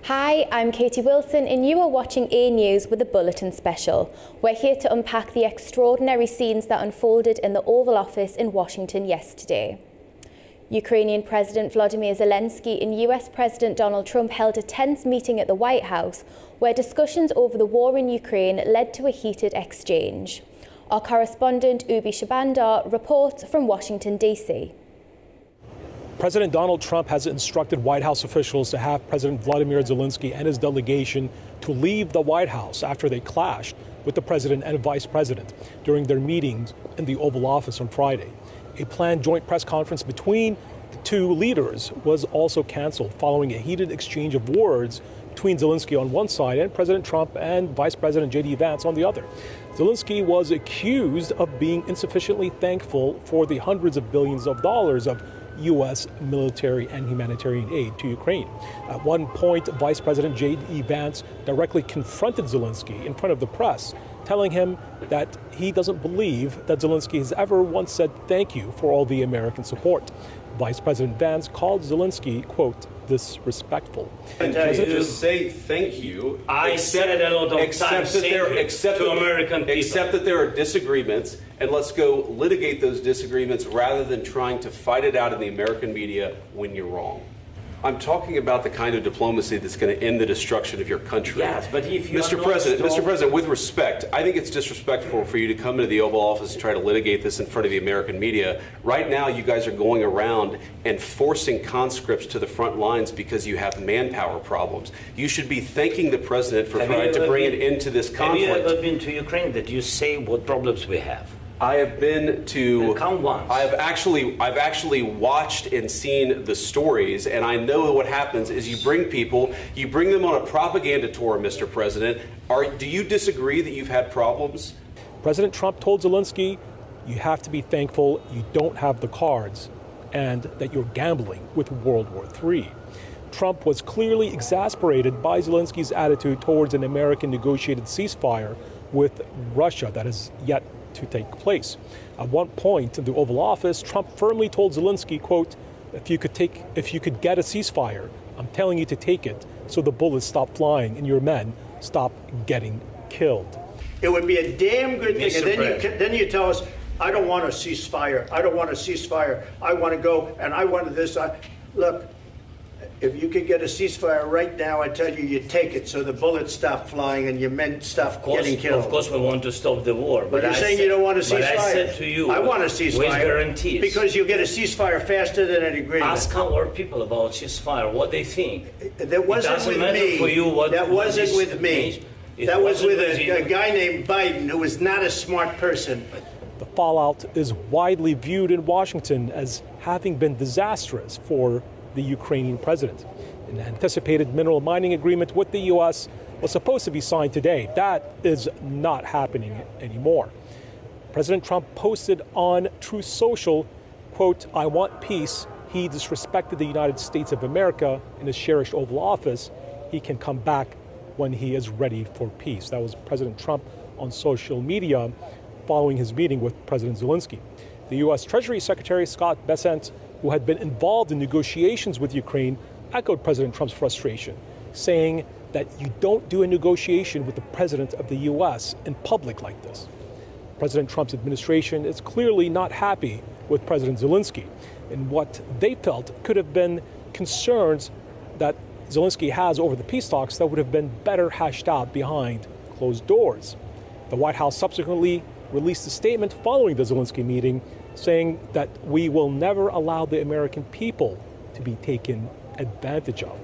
Hi, I'm Katie Wilson and you are watching AnewZ with a Bulletin Special. We're here to unpack the extraordinary scenes that unfolded in the Oval Office in Washington yesterday. Ukrainian President Volodymyr Zelensky and US President Donald Trump held a tense meeting at the White House where discussions over the war in Ukraine led to a heated exchange. Our correspondent Oubai Shahbandar reports from Washington, D.C. President Donald Trump has instructed White House officials to have President Volodymyr Zelensky and his delegation to leave the White House after they clashed with the president and vice president during their meetings in the Oval Office on Friday. A planned joint press conference between the two leaders was also canceled following a heated exchange of words between Zelensky on one side and President Trump and Vice President J.D. Vance on the other. Zelensky was accused of being insufficiently thankful for the hundreds of billions of dollars of U.S. military and humanitarian aid to Ukraine. At one point, Vice President J.D. Vance directly confronted Zelensky in front of the press, telling him that he doesn't believe that Zelensky has ever once said thank you for all the American support. Vice President Vance called Zelensky, quote, disrespectful. Just say thank you. I said a lot of times to American people. Except that there are disagreements, and let's go litigate those disagreements rather than trying to fight it out in the American media when you're wrong. I'm talking about the kind of diplomacy that's going to end the destruction of your country. Yes, but if you Mr. President, with respect, I think it's disrespectful for you to come into the Oval Office and try to litigate this in front of the American media. Right now, you guys are going around and forcing conscripts to the front lines because you have manpower problems. You should be thanking the president for trying to bring an end to this conflict. Have you ever been to Ukraine that you say what problems we have? I have been to. Come once. I've actually watched and seen the stories, and I know what happens is you bring them on a propaganda tour, Mr. President. Do you disagree that you've had problems? President Trump told Zelensky, you have to be thankful you don't have the cards and that you're gambling with World War III. Trump was clearly exasperated by Zelensky's attitude towards an American negotiated ceasefire with Russia that is yet to take place. At one point in the Oval Office, Trump firmly told Zelensky, quote, if you could get a ceasefire, I'm telling you to take it so the bullets stop flying and your men stop getting killed. It would be a damn good thing. And then you tell us, I don't want a ceasefire. I don't want a ceasefire. I want to go and I want this. Look, if you could get a ceasefire right now, I tell you, you take it so the bullets stop flying and your men stop getting killed. Of course, we want to stop the war. But you're saying you don't want a ceasefire. But I said to you, I want a ceasefire. With guarantees. Because you'll get a ceasefire faster than an agreement. Ask our people about ceasefire, what they think. That wasn't with me. For you what that wasn't with me. That was with a guy named Biden who was not a smart person. The fallout is widely viewed in Washington as having been disastrous for the Ukrainian president. An anticipated mineral mining agreement with the U.S. was supposed to be signed today. That is not happening anymore. President Trump posted on Truth Social, quote, I want peace. He disrespected the United States of America in his cherished Oval Office. He can come back when he is ready for peace. That was President Trump on social media following his meeting with President Zelensky. The U.S. Treasury Secretary Scott Bessent, who had been involved in negotiations with Ukraine, echoed President Trump's frustration, saying that you don't do a negotiation with the president of the U.S. in public like this. President Trump's administration is clearly not happy with President Zelensky in what they felt could have been concerns that Zelensky has over the peace talks that would have been better hashed out behind closed doors. The White House subsequently released a statement following the Zelensky meeting saying that we will never allow the American people to be taken advantage of.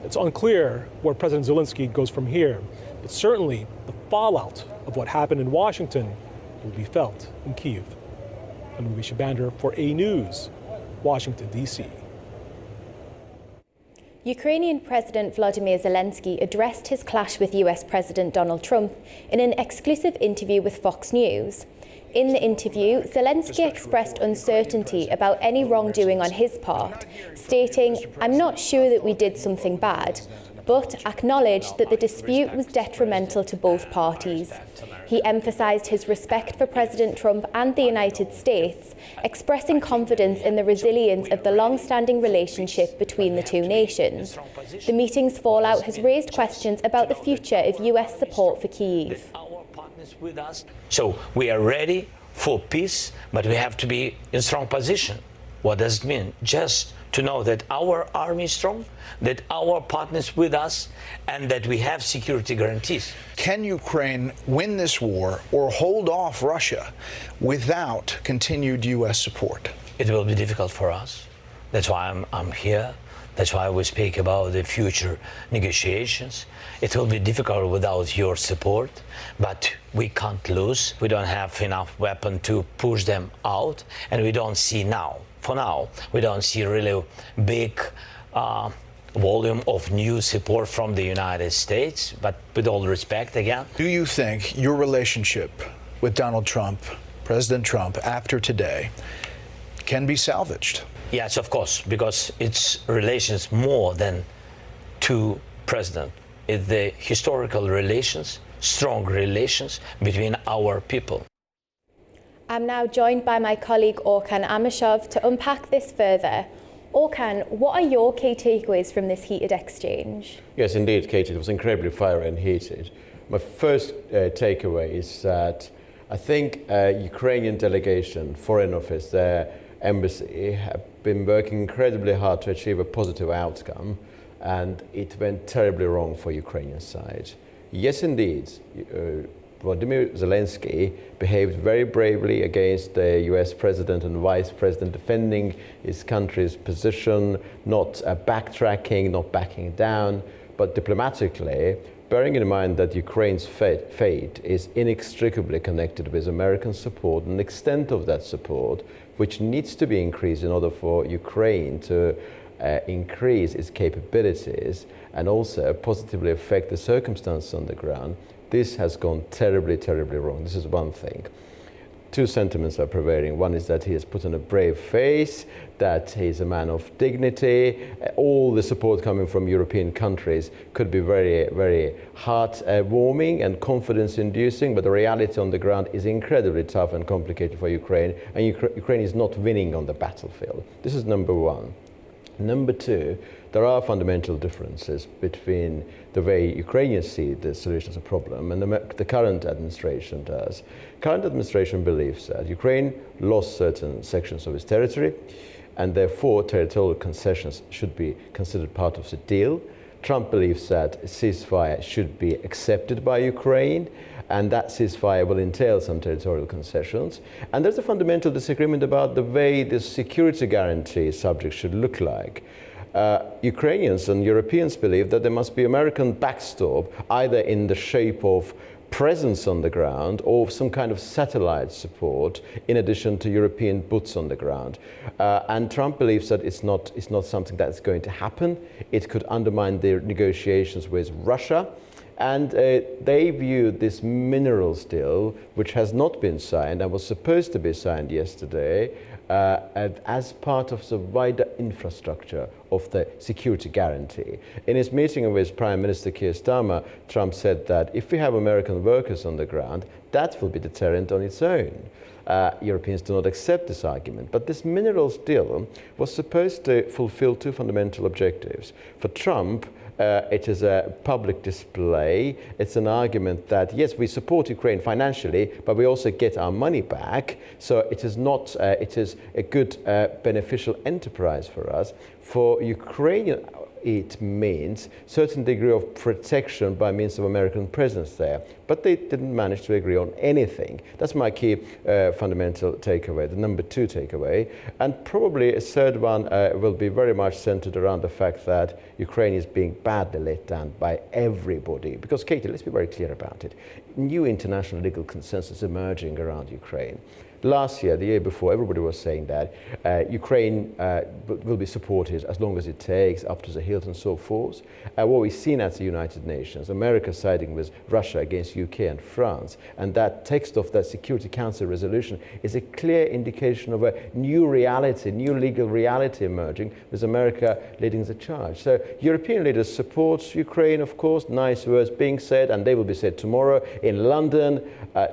It's unclear where President Zelensky goes from here, but certainly the fallout of what happened in Washington will be felt in Kyiv. I'm AnewZ Oubai Shahbandar for AnewZ, Washington, D.C. Ukrainian President Volodymyr Zelensky addressed his clash with US President Donald Trump in an exclusive interview with Fox News. In the interview, Zelensky expressed uncertainty about any wrongdoing on his part, stating, I'm not sure that we did something bad. but acknowledged that the dispute was detrimental to both parties. He emphasised his respect for President Trump and the United States, expressing confidence in the resilience of the long-standing relationship between the two nations. The meeting's fallout has raised questions about the future of US support for Kyiv. So we are ready for peace, but we have to be in strong position. What does it mean? Just to know that our army is strong, that our partners with us, and that we have security guarantees. Can Ukraine win this war or hold off Russia without continued U.S. support? It will be difficult for us. That's why I'm here. That's why we speak about the future negotiations. It will be difficult without your support, but we can't lose. We don't have enough weapon to push them out, and we don't see now. For now, we don't see really big volume of new support from the United States, but with all respect again. Do you think your relationship with Donald Trump, President Trump, after today, can be salvaged? Yes, of course, because it's relations more than two presidents. It's the historical relations, strong relations between our people. I'm now joined by my colleague Orkhan Amashov to unpack this further. Orkhan, what are your key takeaways from this heated exchange? Yes, indeed, Kate, it was incredibly fiery and heated. My first takeaway is that I think Ukrainian delegation, Foreign Office, their embassy, have been working incredibly hard to achieve a positive outcome, and it went terribly wrong for Ukrainian side. Yes, indeed, Vladimir Zelensky behaved very bravely against the US President and Vice President, defending his country's position, not backtracking, not backing down, but diplomatically, bearing in mind that Ukraine's fate is inextricably connected with American support and the extent of that support, which needs to be increased in order for Ukraine to increase its capabilities and also positively affect the circumstances on the ground. This has gone terribly, terribly wrong. This is one thing. Two sentiments are prevailing. One is that he has put on a brave face, that he's a man of dignity. All the support coming from European countries could be very, very heart-warming and confidence-inducing, but the reality on the ground is incredibly tough and complicated for Ukraine, and Ukraine is not winning on the battlefield. This is number one. Number two, there are fundamental differences between the way Ukrainians see the solution as a problem and the current administration does. Current administration believes that Ukraine lost certain sections of its territory, and therefore territorial concessions should be considered part of the deal. Trump believes that a ceasefire should be accepted by Ukraine, and that ceasefire will entail some territorial concessions. And there's a fundamental disagreement about the way the security guarantee subject should look like. Ukrainians and Europeans believe that there must be American backstop, either in the shape of presence on the ground or some kind of satellite support in addition to European boots on the ground. And Trump believes that it's not something that's going to happen. It could undermine their negotiations with Russia. And they view this minerals deal, which has not been signed and was supposed to be signed yesterday, as part of the wider infrastructure of the security guarantee. In his meeting with Prime Minister Keir Starmer, Trump said that if we have American workers on the ground, that will be deterrent on its own. Europeans do not accept this argument. But this minerals deal was supposed to fulfill two fundamental objectives. For Trump, it is a public display. It's an argument that, yes, we support Ukraine financially, but we also get our money back. So it is not, it is a good beneficial enterprise for us. For Ukraine, it means certain degree of protection by means of American presence there. But they didn't manage to agree on anything. That's my key fundamental takeaway, the number two takeaway. And probably a third one will be very much centered around the fact that Ukraine is being badly let down by everybody. Because, Katie, let's be very clear about it. New international legal consensus emerging around Ukraine. Last year, the year before, everybody was saying that Ukraine will be supported as long as it takes, up to the hilt and so forth. What we've seen at the United Nations, America siding with Russia against UK and France, and that text of that Security Council resolution is a clear indication of a new reality, new legal reality emerging, with America leading the charge. So European leaders support Ukraine, of course, nice words being said, and they will be said tomorrow in London.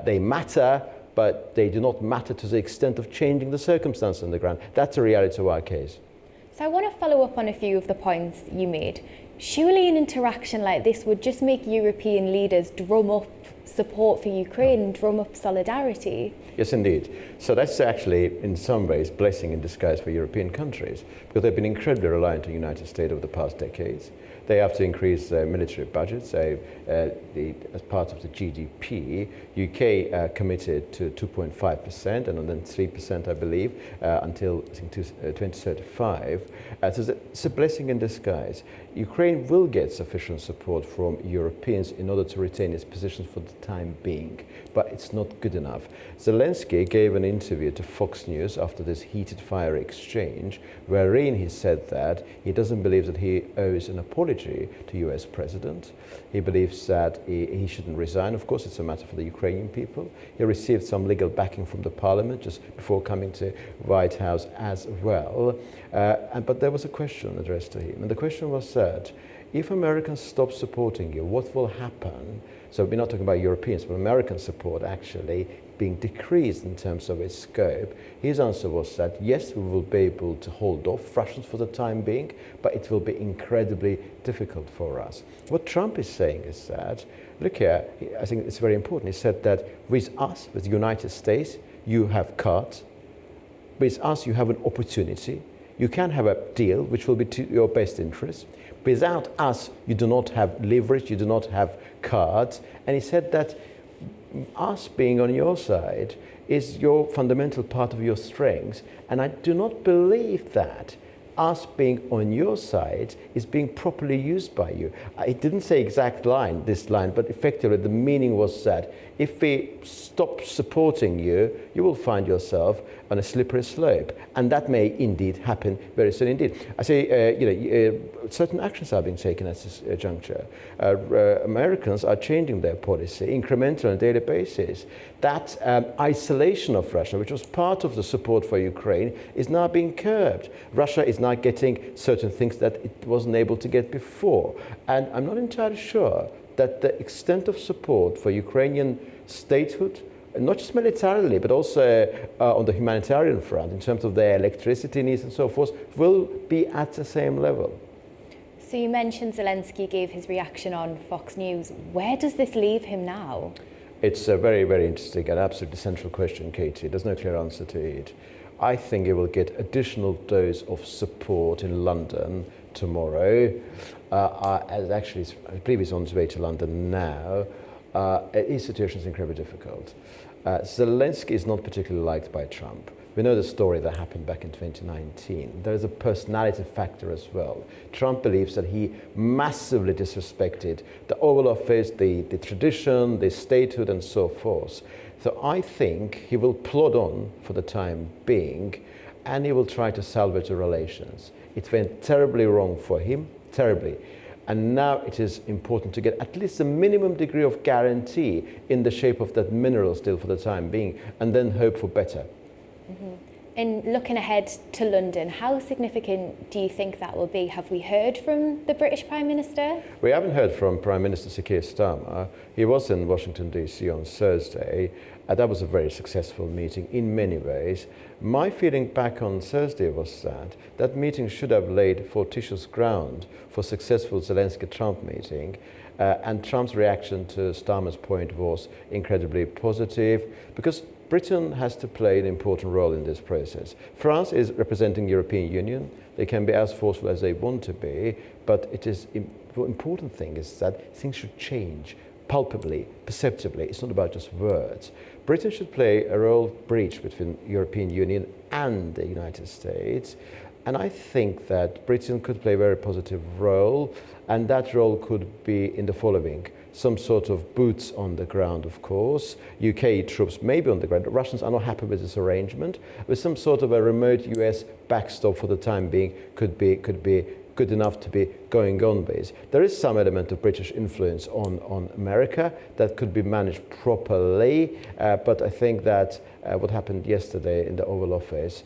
They matter, but they do not matter to the extent of changing the circumstances on the ground. That's the reality of our case. So I want to follow up on a few of the points you made. Surely an interaction like this would just make European leaders drum up support for Ukraine, drum up solidarity. Yes, indeed. So that's actually, in some ways, blessing in disguise for European countries, because they've been incredibly reliant on the United States over the past decades. They have to increase their military budgets. As part of the GDP, UK committed to 2.5% and then 3%, I believe, until I think 2035. So it's a blessing in disguise. Ukraine will get sufficient support from Europeans in order to retain its position for the time being, but it's not good enough. Zelensky gave an interview to Fox News after this heated fire exchange, wherein he said that he doesn't believe that he owes an apology to US President. He believes that he shouldn't resign. Of course, it's a matter for the Ukrainian people. He received some legal backing from the parliament just before coming to White House as well. But there was a question addressed to him. And the question was that if Americans stop supporting you, what will happen? So we're not talking about Europeans, but American support actually being decreased in terms of its scope. His answer was that yes, we will be able to hold off Russians for the time being, but it will be incredibly difficult for us. What Trump is saying is that, look here, I think it's very important. He said that with us, with the United States, you have cards. With us, you have an opportunity. You can have a deal which will be to your best interest. Without us, you do not have leverage, you do not have cards. And he said that us being on your side is your fundamental part of your strengths. And I do not believe that us being on your side is being properly used by you. It didn't say exact line, this line, but effectively the meaning was that if we stop supporting you, you will find yourself on a slippery slope. And that may indeed happen very soon indeed. I say, certain actions are being taken at this juncture. Americans are changing their policy incrementally on a daily basis. That isolation of Russia, which was part of the support for Ukraine, is now being curbed. Russia is now getting certain things that it wasn't able to get before. And I'm not entirely sure that the extent of support for Ukrainian statehood, not just militarily, but also on the humanitarian front, in terms of their electricity needs and so forth, will be at the same level. So you mentioned Zelensky gave his reaction on Fox News. Where does this leave him now? It's a very, very interesting and absolutely central question, Katie. There's no clear answer to it. I think it will get additional dose of support in London tomorrow. Actually, I believe he's on his way to London now. His situation is incredibly difficult. Zelensky is not particularly liked by Trump. We know the story that happened back in 2019. There is a personality factor as well. Trump believes that he massively disrespected the Oval Office, the tradition, the statehood, and so forth. So I think he will plod on for the time being, and he will try to salvage the relations. It went terribly wrong for him, terribly. And now it is important to get at least a minimum degree of guarantee in the shape of that mineral deal for the time being, and then hope for better. Mm-hmm. And looking ahead to London, how significant do you think that will be? Have we heard from the British Prime Minister? We haven't heard from Prime Minister Sir Keir Starmer. He was in Washington, D.C. on Thursday. That was a very successful meeting in many ways. My feeling back on Thursday was that that meeting should have laid fortuitous ground for a successful Zelensky-Trump meeting. And Trump's reaction to Starmer's point was incredibly positive, because Britain has to play an important role in this process. France is representing the European Union. They can be as forceful as they want to be, but the important thing is that things should change palpably, perceptibly. It's not about just words. Britain should play a role bridge between the European Union and the United States. And I think that Britain could play a very positive role, and that role could be in the following: some sort of boots on the ground, of course. UK troops may be on the ground. The Russians are not happy with this arrangement. With some sort of a remote US backstop for the time being could be good enough to be going on with. There is some element of British influence on America that could be managed properly, but I think that what happened yesterday in the Oval Office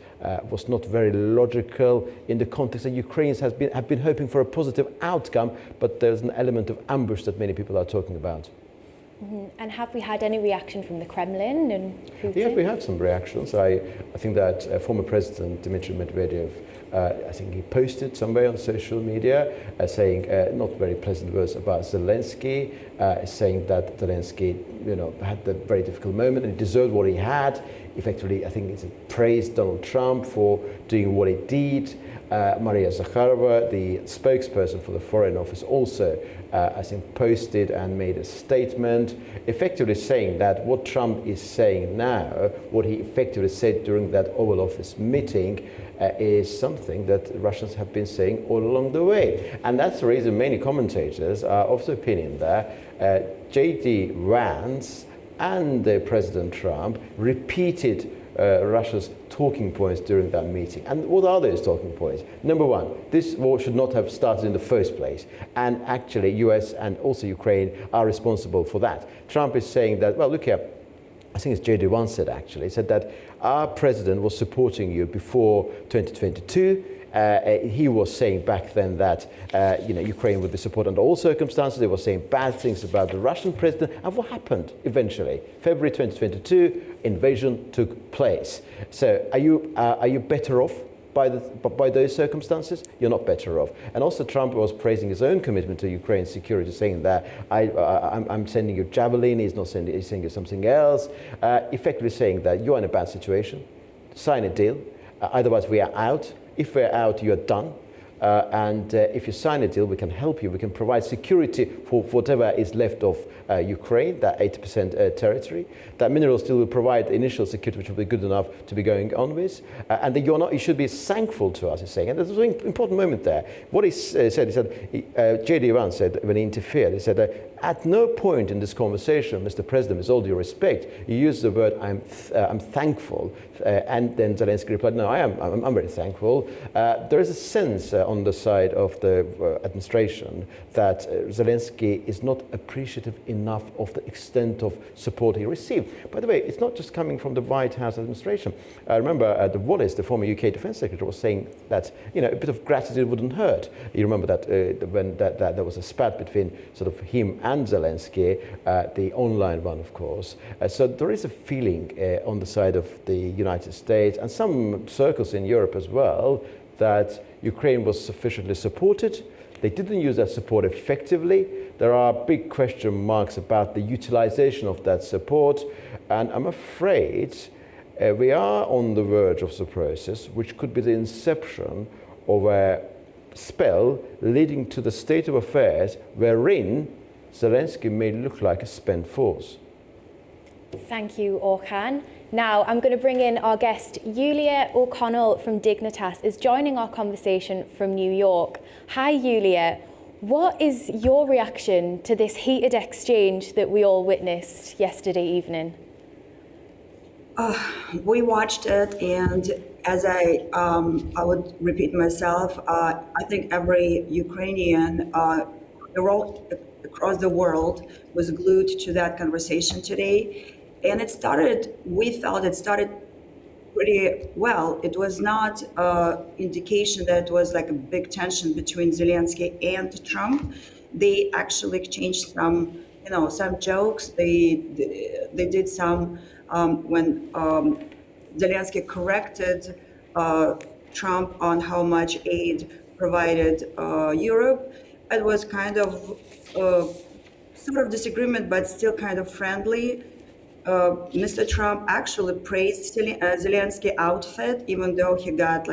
was not very logical in the context that Ukrainians have been hoping for a positive outcome, but there's an element of ambush that many people are talking about. Mm-hmm. And have we had any reaction from the Kremlin and Putin? Yeah, we had some reactions. I think that former President Dmitry Medvedev, I think he posted somewhere on social media saying not very pleasant words about Zelensky, saying that Zelensky, had a very difficult moment and he deserved what he had. Effectively, I think it's praised Donald Trump for doing what he did. Maria Zakharova, the spokesperson for the Foreign Office, also, I think, posted and made a statement effectively saying that what Trump is saying now, what he effectively said during that Oval Office meeting, is something that Russians have been saying all along the way. And that's the reason many commentators are of the opinion that J.D. Vance and President Trump repeated Russia's talking points during that meeting. And what are those talking points? Number one, this war should not have started in the first place. And actually, US and also Ukraine are responsible for that. Trump is saying that, well, look here, I think it's J.D. Vance said actually, said that our president was supporting you before 2022. He was saying back then that Ukraine would be supported under all circumstances. They were saying bad things about the Russian president. And what happened eventually? February 2022, invasion took place. So are you better off by those circumstances? You're not better off. And also Trump was praising his own commitment to Ukraine's security, saying that I'm sending you Javelin, he's sending you something else, effectively saying that you're in a bad situation, sign a deal, otherwise we are out. If we're out, you're done. And if you sign a deal, we can help you. We can provide security for whatever is left of Ukraine, that 80% territory. That minerals still will provide initial security, which will be good enough to be going on with. And that you should be thankful to us, he's saying. And there's an important moment there. What he said, J.D. Vance said when he interfered, he said, at no point in this conversation, Mr. President, with all due respect, you used the word I'm thankful. And then Zelensky replied, no, I'm very thankful. There is a sense on the side of the administration that Zelensky is not appreciative enough of the extent of support he received. By the way, it's not just coming from the White House administration. I remember Wallace, the former UK Defence Secretary, was saying that a bit of gratitude wouldn't hurt. You remember that when that there was a spat between sort of him and Zelensky, the online one, of course. So there is a feeling on the side of the United States and some circles in Europe as well that Ukraine was sufficiently supported. They didn't use that support effectively. There are big question marks about the utilization of that support. And I'm afraid we are on the verge of the process, which could be the inception of a spell leading to the state of affairs wherein Zelensky may look like a spent force. Thank you, Orkhan. Now I'm going to bring in our guest. Yulia O'Connell from Dignitas is joining our conversation from New York. Hi, Yulia. What is your reaction to this heated exchange that we all witnessed yesterday evening? We watched it, and as I would repeat myself, I think every Ukrainian across the world was glued to that conversation today. And we felt it started pretty well. It was not an indication that it was like a big tension between Zelensky and Trump. They actually exchanged some jokes. They did some, when Zelensky corrected Trump on how much aid provided Europe. It was kind of sort of disagreement, but still kind of friendly. Mr. Trump actually praised Zelensky outfit, even though he got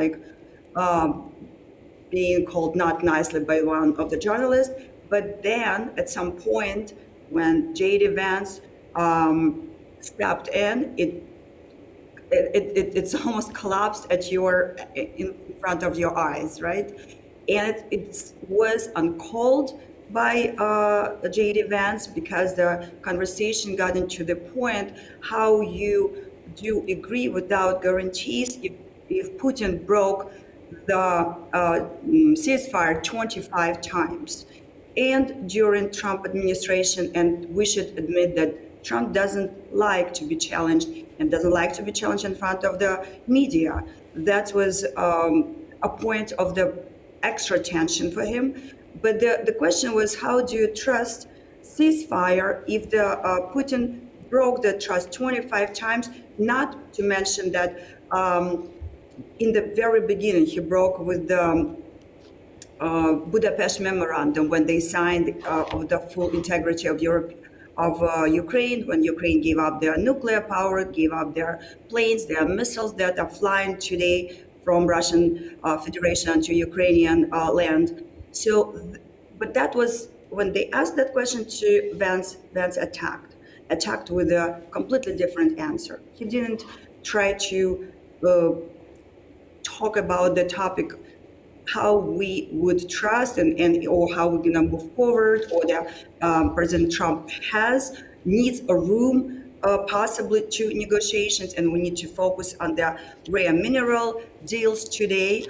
being called not nicely by one of the journalists. But then at some point when J.D. Vance stepped in, it's almost collapsed in front of your eyes, right? And it was uncalled by J.D. Vance, because the conversation got into the point how you do agree without guarantees if Putin broke the ceasefire 25 times. And during Trump administration, and we should admit that Trump doesn't like to be challenged and doesn't like to be challenged in front of the media. That was a point of the extra tension for him. But the question was, how do you trust ceasefire if the Putin broke the trust 25 times? Not to mention that in the very beginning, he broke with the Budapest Memorandum when they signed of the full integrity of Europe, of Ukraine, when Ukraine gave up their nuclear power, gave up their planes, their missiles that are flying today from Russian Federation to Ukrainian land. So, but that was when they asked that question to Vance. Vance attacked with a completely different answer. He didn't try to talk about the topic, how we would trust and or how we're gonna move forward, or that President Trump needs a room possibly to negotiations, and we need to focus on the rare mineral deals today.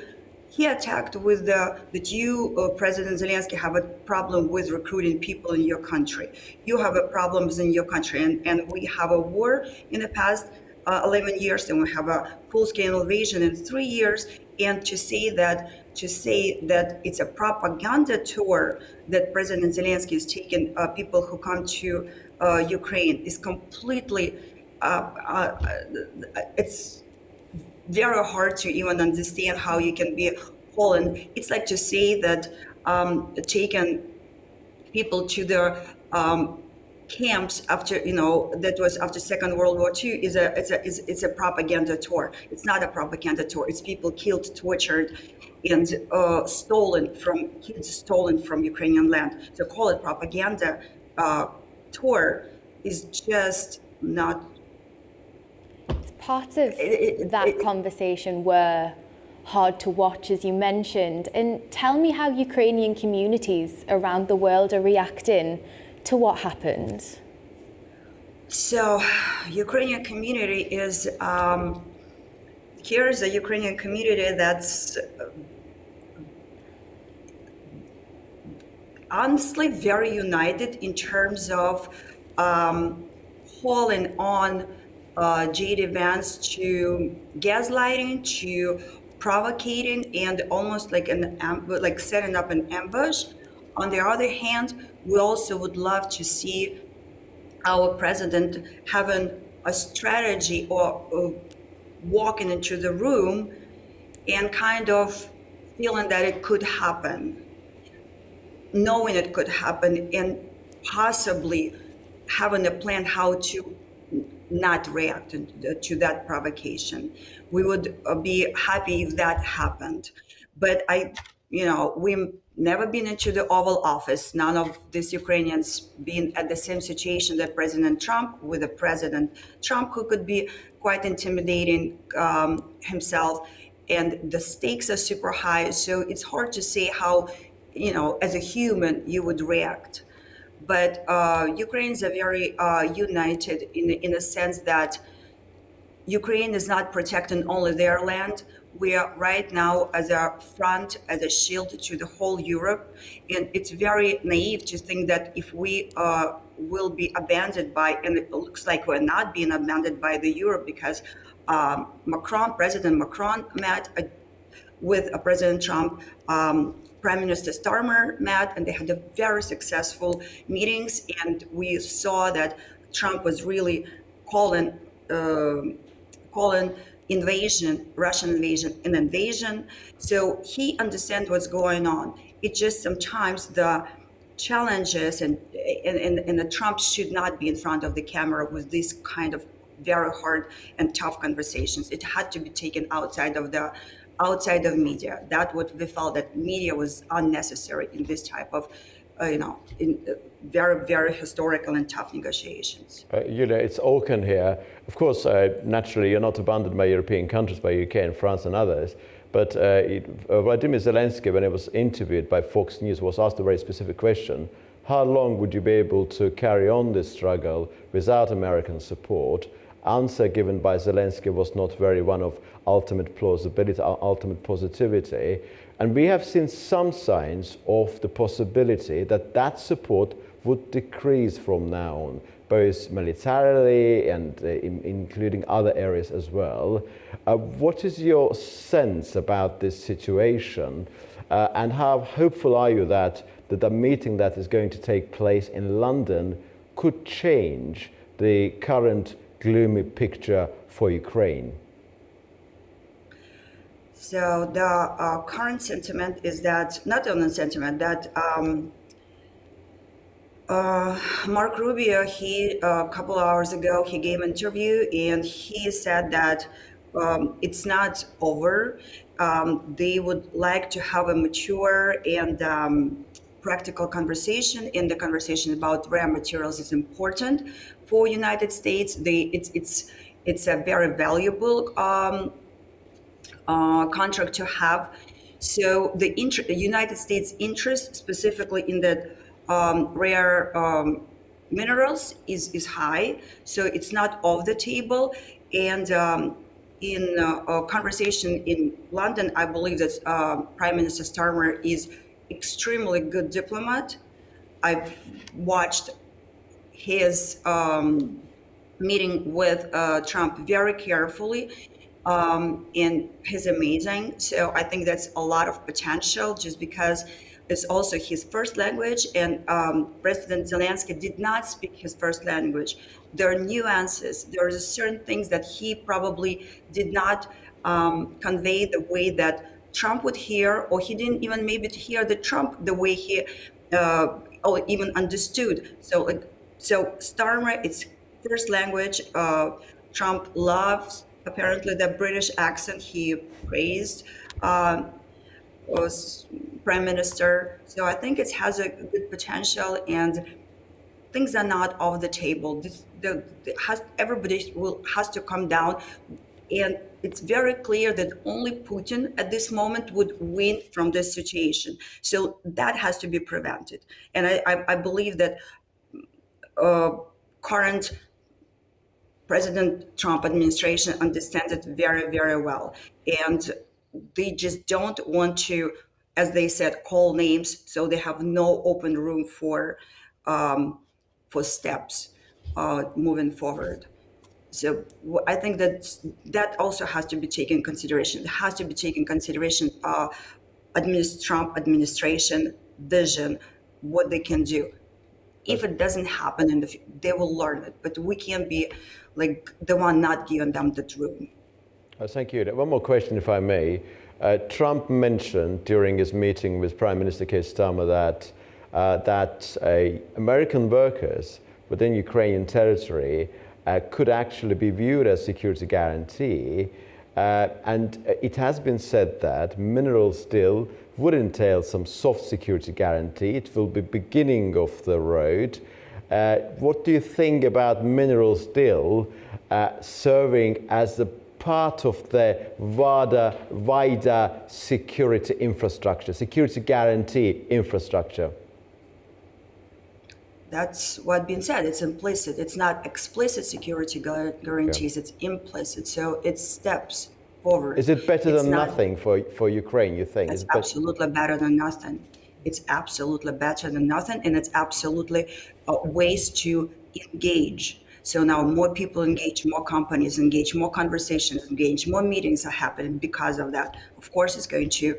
He attacked with that you, President Zelensky, have a problem with recruiting people in your country. You have problems in your country, and we have a war in the past 11 years, and we have a full-scale invasion in 3 years. And to say that it's a propaganda tour that President Zelensky is taking people who come to Ukraine is completely, it's very hard to even understand how you can be Poland. It's like to say that taking people to their camps after, that was after Second World War II it's a propaganda tour. It's not a propaganda tour. It's people killed, tortured, and stolen from Ukrainian land. So call it propaganda tour is just not. Parts of that conversation were hard to watch, as you mentioned. And tell me how Ukrainian communities around the world are reacting to what happened. So, Ukrainian community is, here's a Ukrainian community that's honestly very united in terms of calling on J.D. Vance to gaslighting, to provocating, and almost like setting up an ambush. On the other hand, we also would love to see our president having a strategy or walking into the room and kind of feeling that it could happen, knowing it could happen, and possibly having a plan how to not react to that provocation. We would be happy if that happened. But we've never been into the Oval Office. None of these Ukrainians been at the same situation that President Trump, with a President Trump who could be quite intimidating himself, and the stakes are super high. So it's hard to say how, as a human, you would react. But Ukrainians are very united in a sense that Ukraine is not protecting only their land. We are right now as a front, as a shield to the whole Europe. And it's very naive to think that if we will be abandoned by, and it looks like we're not being abandoned by the Europe, because President Macron met with President Trump, Prime Minister Starmer met, and they had a very successful meetings. And we saw that Trump was really calling Russian invasion, an invasion. So he understands what's going on. It's just sometimes the challenges and the Trump should not be in front of the camera with this kind of very hard and tough conversations. It had to be taken outside of media. That's what we felt, that media was unnecessary in this type of in very, very historical and tough negotiations. Yulia, it's Orkhan here. Of course, naturally, you're not abandoned by European countries, by UK and France and others. But Vladimir Zelensky, when he was interviewed by Fox News, was asked a very specific question. How long would you be able to carry on this struggle without American support? Answer given by Zelensky was not very one of ultimate plausibility, ultimate positivity. And we have seen some signs of the possibility that that support would decrease from now on, both militarily and including other areas as well. What is your sense about this situation, and how hopeful are you that the meeting that is going to take place in London could change the current gloomy picture for Ukraine? So the current sentiment is that, not only sentiment, that Mark Rubio, a couple hours ago, he gave an interview and he said that it's not over. They would like to have a mature and practical conversation, and the conversation about rare materials is important for United States. It's a very valuable contract to have. So the United States interest specifically in the rare minerals is high, so it's not off the table. And in a conversation in London, I believe that Prime Minister Starmer is extremely good diplomat. I've watched his meeting with Trump very carefully, and he's amazing. So I think that's a lot of potential, just because it's also his first language, and President Zelensky did not speak his first language. There are nuances. There are certain things that he probably did not convey the way that Trump would hear, or he didn't even maybe hear the Trump the way he or even understood. So Starmer, it's first language. Trump loves apparently the British accent. He praised was Prime Minister. So I think it has a good potential, and things are not off the table. Everybody has to come down, and it's very clear that only Putin at this moment would win from this situation. So that has to be prevented. And I believe that current President Trump administration understands it very, very well. And they just don't want to, as they said, call names. So they have no open room for steps moving forward. So I think that also has to be taken into consideration. It has to be taken into consideration Trump administration vision, what they can do. If it doesn't happen they will learn it. But we can't be like the one not giving them that room. Thank you. One more question, if I may. Trump mentioned during his meeting with Prime Minister Keir Starmer that American workers within Ukrainian territory could actually be viewed as security guarantee. And it has been said that mineral steel would entail some soft security guarantee. It will be beginning of the road. What do you think about mineral steel serving as the part of the wider security infrastructure, security guarantee infrastructure? That's what being said. It's implicit. It's not explicit security guarantees. It's implicit. So it's steps forward. Is it better than nothing for Ukraine, you think? It's absolutely better than nothing. It's absolutely better than nothing. And it's absolutely ways to engage. So now more people engage, more companies engage, more conversations engage, more meetings are happening because of that. Of course, it's going to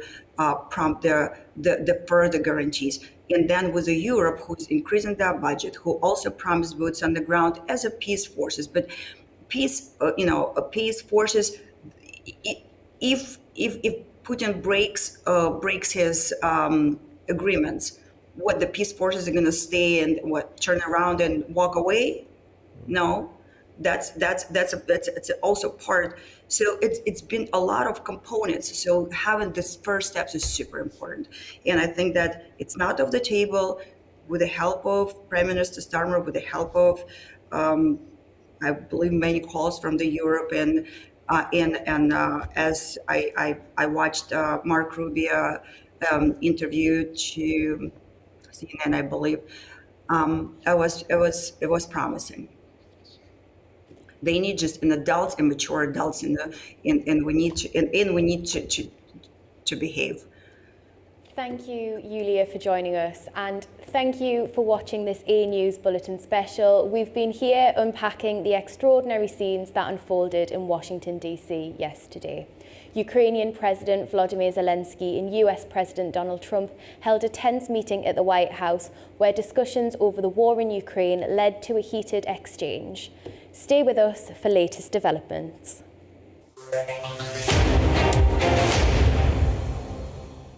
prompt the further guarantees. And then with Europe, who's increasing their budget, who also promised boots on the ground as a peace forces. But peace forces, if Putin breaks his agreements, what, the peace forces are going to stay and turn around and walk away? No, that's also part. So it's been a lot of components. So having this first steps is super important. And I think that it's not off the table. with the help of Prime Minister Starmer, with the help of, I believe, many calls from the Europe, and as I watched Mark Rubio interview to CNN, I believe, it was promising. They need just an adults and mature adults and we need to behave. Thank you, Yulia, for joining us, and thank you for watching this AnewZ Bulletin Special. We've been here unpacking the extraordinary scenes that unfolded in Washington, D.C. yesterday. Ukrainian President Volodymyr Zelensky and US President Donald Trump held a tense meeting at the White House where discussions over the war in Ukraine led to a heated exchange. Stay with us for latest developments.